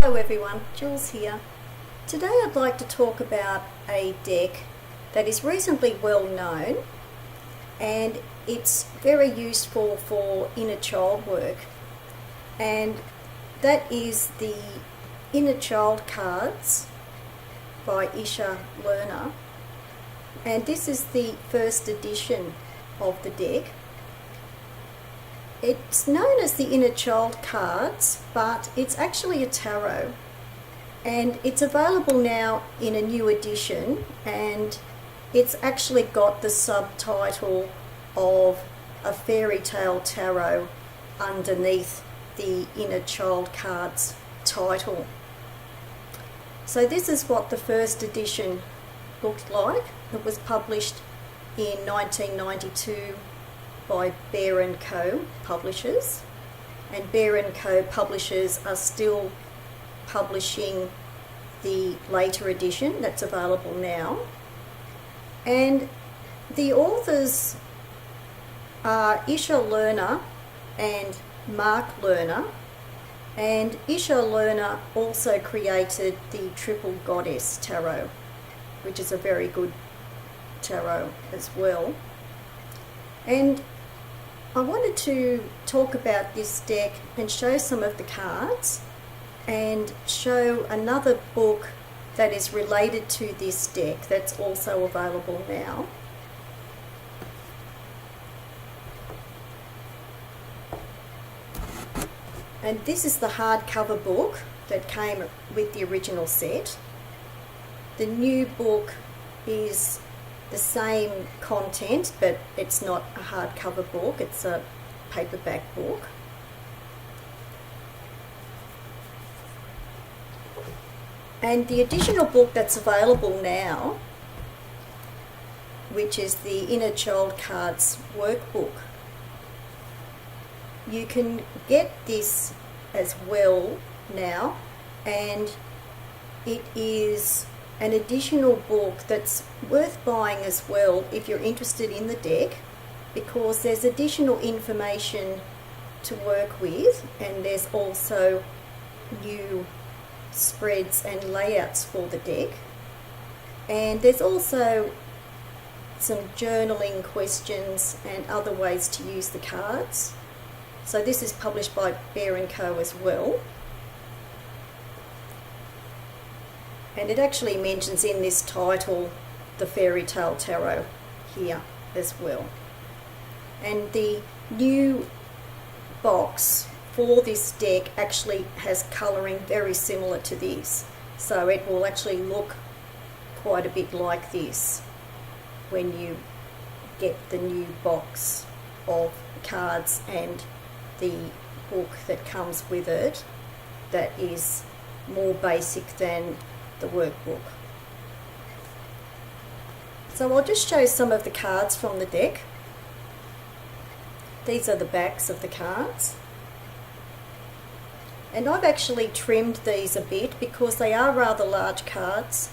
Hello everyone, Jules here. Today I'd like to talk about a deck that is reasonably well known and it's very useful for inner child work, and that is the Inner Child cards by Isha Lerner, and this is the first edition of the deck. It's known as the Inner Child cards, but it's actually a tarot, and it's available now in a new edition, and it's actually got the subtitle of a fairy tale tarot underneath the Inner Child cards title. So this is what the first edition looked like. It was published in 1992 by Bear & Co. publishers, and Bear & Co. publishers are still publishing the later edition that's available now. And the authors are Isha Lerner and Mark Lerner, and Isha Lerner also created the Triple Goddess Tarot, which is a very good tarot as well. And I wanted to talk about this deck and show some of the cards and show another book that is related to this deck that's also available now. And this is the hardcover book that came with the original set. The new book is the same content, but it's not a hardcover book, it's a paperback book. And the additional book that's available now, which is the Inner Child Cards Workbook, you can get this as well now, and it is an additional book that's worth buying as well if you're interested in the deck, because there's additional information to work with, and there's also new spreads and layouts for the deck, and there's also some journaling questions and other ways to use the cards. So this is published by Bear & Co. as well. And it actually mentions in this title the Fairy Tale Tarot here as well. And the new box for this deck actually has colouring very similar to this. So it will actually look quite a bit like this when you get the new box of cards and the book that comes with it, that is more basic than the workbook. So I'll just show some of the cards from the deck. These are the backs of the cards, and I've actually trimmed these a bit because they are rather large cards,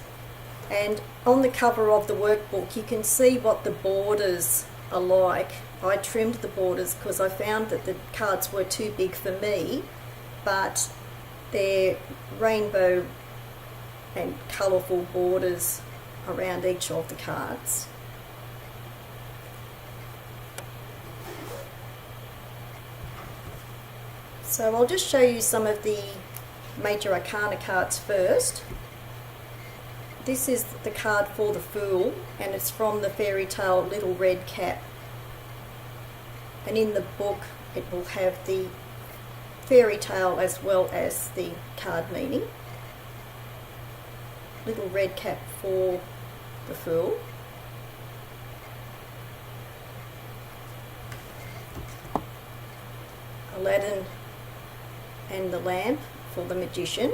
and on the cover of the workbook you can see what the borders are like. I trimmed the borders because I found that the cards were too big for me, but they're rainbow and colourful borders around each of the cards. So I'll just show you some of the major arcana cards first. This is the card for the Fool, and it's from the fairy tale Little Red Cap. And in the book it will have the fairy tale as well as the card meaning. Little Red Cap for the Fool. Aladdin and the Lamp for the Magician.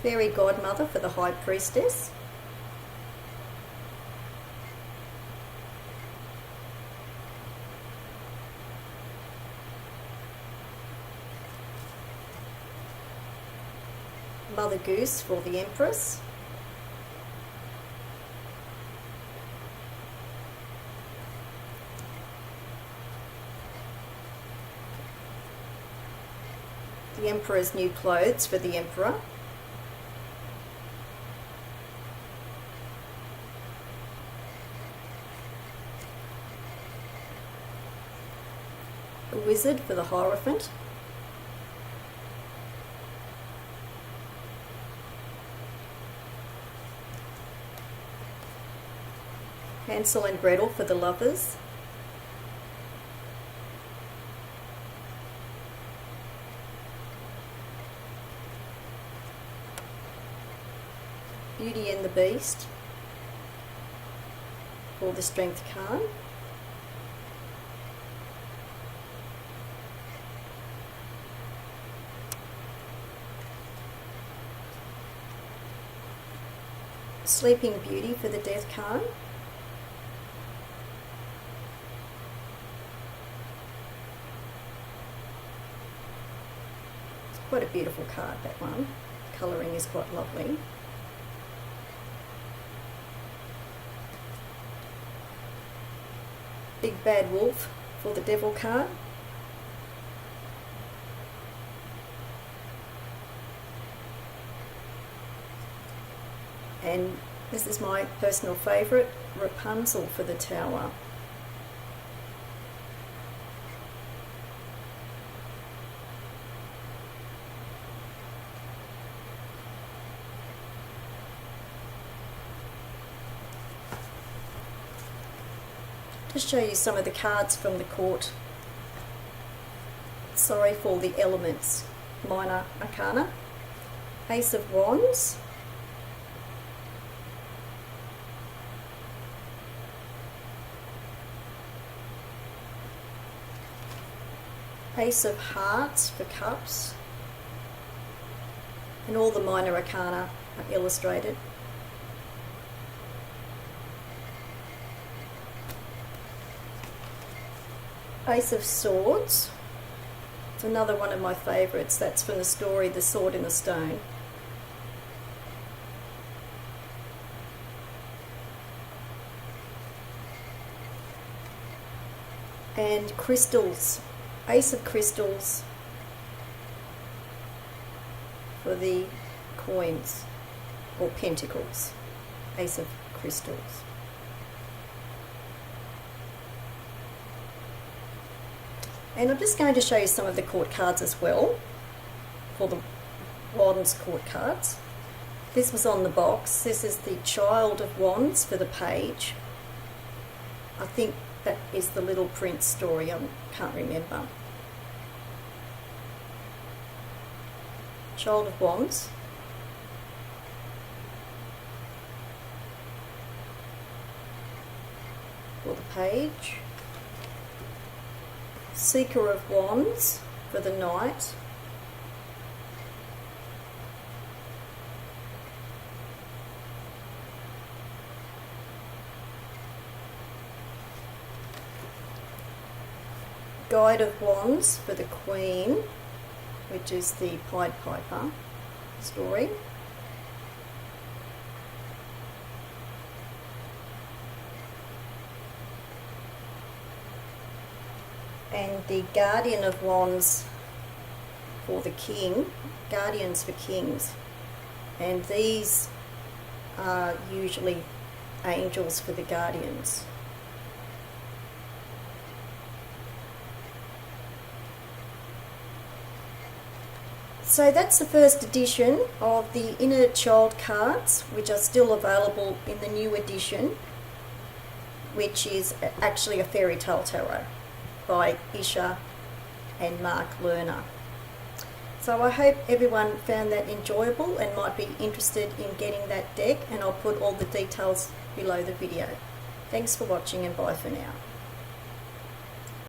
Fairy Godmother for the High Priestess. Mother Goose for the Empress. the Emperor's new clothes for the Emperor. The Wizard for the Hierophant. Hansel and Gretel for the Lovers. Beauty and the Beast for the Strength card. Sleeping Beauty for the Death card. Quite a beautiful card, that one. Colouring is quite lovely. Big Bad Wolf for the Devil card. And this is my personal favourite, Rapunzel for the Tower. To show you some of the cards from the court. Sorry for the elements. Minor Arcana. Ace of Wands. Ace of Hearts for Cups. And all the minor arcana are illustrated. Ace of Swords. It's another one of my favourites. That's from the story The Sword in the Stone. And crystals. Ace of Crystals for the coins or pentacles. Ace of Crystals. And I'm just going to show you some of the court cards as well, for the Wands court cards. This was on the box. This is the Child of Wands for the page. I think that is the Little Prince story, I can't remember. Child of Wands. For the page. Seeker of Wands for the Knight. Guide of Wands for the Queen, which is the Pied Piper story. And the Guardian of Wands for the King, Guardians for Kings. And these are usually angels for the guardians. So that's the first edition of the Inner Child cards, which are still available in the new edition, which is actually a fairy tale tarot by Isha and Mark Lerner. So I hope everyone found that enjoyable and might be interested in getting that deck, and I'll put all the details below the video. Thanks for watching and bye for now.